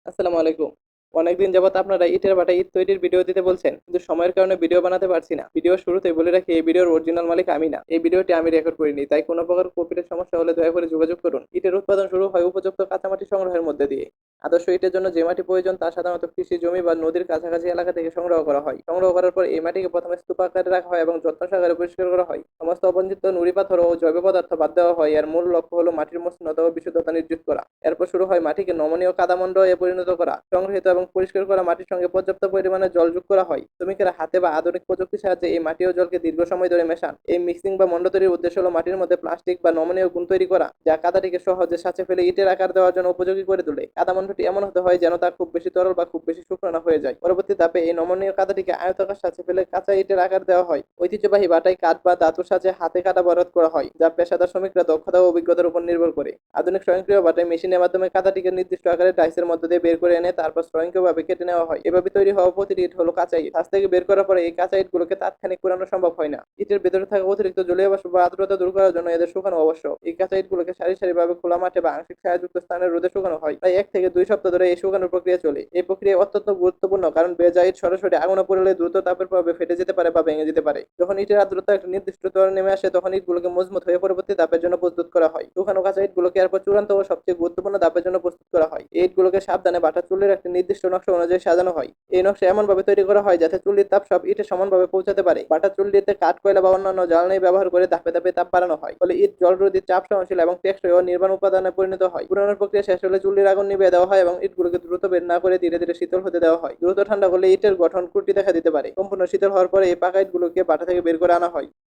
আসসালামু আলাইকুম। অনেকদিন যাবত আপনারা ইটের ভাটায় ইট তৈরির ভিডিও দিতে বলছেন, কিন্তু সময়ের কারণে ভিডিও বানাতে পারছি না। ভিডিওর শুরুতেই বলে রাখি, এই ভিডিওর অরিজিনাল মালিক আমি না। এই ভিডিওটি আমি রেকর্ড করিনি, তাই কোনো প্রকার কপিরাইট সমস্যা হলে দয়া করে যোগাযোগ করুন। ইটের উৎপাদন শুরু হয় উপযুক্ত কাঁচামাটি সংগ্রহের মধ্যে দিয়ে। আদর্শ ইটের জন্য যে মাটি প্রয়োজন তা সাধারণত কৃষি জমি বা নদীর কাছাকাছি এলাকা থেকে সংগ্রহ করা হয়। সংগ্রহ করার পর এই মাটিকে প্রথমে স্তূপ আকারে রাখা হয় এবং যত্ন সহকারে পরিষ্কার করা হয়। সমস্ত অবঞ্চিত নুড়ি পাথর ও জৈব পদার্থ বাদ দেওয়া হয়। এর মূল লক্ষ্য হলো মাটির মসৃণতা ও বিশুদ্ধতা নিশ্চিত করা। এরপর শুরু হয় মাটিকে নমনীয় কাদামণ্ড এ পরিণত করা। সংগৃহীত এবং পরিষ্কার করা মাটির সঙ্গে পর্যাপ্ত পরিমাণে জল যোগ করা হয়। শ্রমিকেরা হাতে বা আধুনিক প্রযুক্তির সাহায্যে এই মাটি ও জলকে দীর্ঘ সময় ধরে মেশান। এই মিক্সিং বা মন্ড তৈরির উদ্দেশ্য হলো মাটির মধ্যে প্লাস্টিক বা নমনীয় গুণ তৈরি করা, যা কাদাটিকে সহজে ছাঁচে ফেলে ইটের আকার দেওয়ার জন্য উপযোগী করে তোলে। কাদামণ্ডটি এমন হতে হয় যেন তা খুব বেশি তরল বা খুব বেশি শুকনো না হয়ে যায়। পরবর্তী ধাপে এই নমনীয় কাদাটিকে আয়তাকার ছাঁচে ফেলে কাঁচা ইটের আকার দেওয়া হয়। ঐতিহ্যবাহী বাটাই কাঠ বা ধাতুর সাহায্যে হাতে কাটা বরাদ করা হয়, যা পেশাদার শ্রমিকরা দক্ষতা ও অভিজ্ঞতার উপর নির্ভর করে। আধুনিক স্বয়ংক্রিয় বাটাই মেশিনের মাধ্যমে কাদাটিকে নির্দিষ্ট আকারে ডাইসের মধ্য দিয়ে বের করে এনে তারপর স্বয়ংক্রিয়ভাবে কেটে নেওয়া হয়। এভাবে তৈরি হওয়া প্রতিটি ইট হলো কাঁচা ইট। কাছ থেকে বের করার পরে এই কাঁচা ইটগুলোকে তাৎক্ষণিক পুরানো সম্ভব হয় না। ইটের ভেতরে থাকা অতিরিক্ত জলীয় বাষ্প বা আর্দ্রতা দূর করার জন্য এদের শুকানো আবশ্যক। এই কাঁচা ইটগুলোকে সারি সারিভাবে খোলা মাঠে বা আংশিক ছায়াযুক্ত স্থানে রোদে শুকানো হয়। প্রায় 1 থেকে 2 সপ্তাহ ধরে এই শুকানোর প্রক্রিয়া চলে। এই প্রক্রিয়া অত্যন্ত গুরুত্বপূর্ণ, কারণ ভেজা ইট সরাসরি আগুনে পুড়লে দ্রুত তাপের প্রভাবে ফেটে যেতে পারে বা ভেঙে যেতে পারে। যখন ইটের আর্দ্রতা একটা নির্দিষ্ট স্তরে নেমে আসে, তখন ইটগুলোকে মজবুত হয়ে পরবর্তী ধাপের জন্য প্রস্তুত করা হয়। শুকানো কাঁচা ইটগুলোকে এরপর চূড়ান্ত ও সবচেয়ে গুরুত্বপূর্ণ ধাপের জন্য প্রস্তুত করা হয়। এই ইটগুলোকে সাবধানে বাটা চুলের একটা নির্দিষ্ট নকশা অনুযায়ী সাজানো হয়। এই নকশা এমনভাবে তৈরি করা হয় যাতে চুল্লির তাপ সব ইটে সমানভাবে পৌঁছাতে পারে। বাটা চুল্লিতে কাঠ, কয়লা বা অন্যান্য জ্বালানি ব্যবহার করে ধাপে ধাপে তাপ বাড়ানো হয়, ফলে ইট জলরোধী, চাপ সহনশীল এবং টেকসই ও নির্মাণ উপাদানে পরিণত হয়। পুরানোর প্রক্রিয়া শেষ হলে চুল্লির আগুন নিভিয়ে দেওয়া হয় এবং ইটগুলোকে দ্রুত বের না করে ধীরে ধীরে শীতল হতে দেওয়া হয়। দ্রুত ঠান্ডা করলে ইটের গঠন ত্রুটি দেখা দিতে পারে। সম্পূর্ণ শীতল হওয়ার পরে এই পাকা ইটগুলোকে বাটা থেকে বের করে আনা হয়।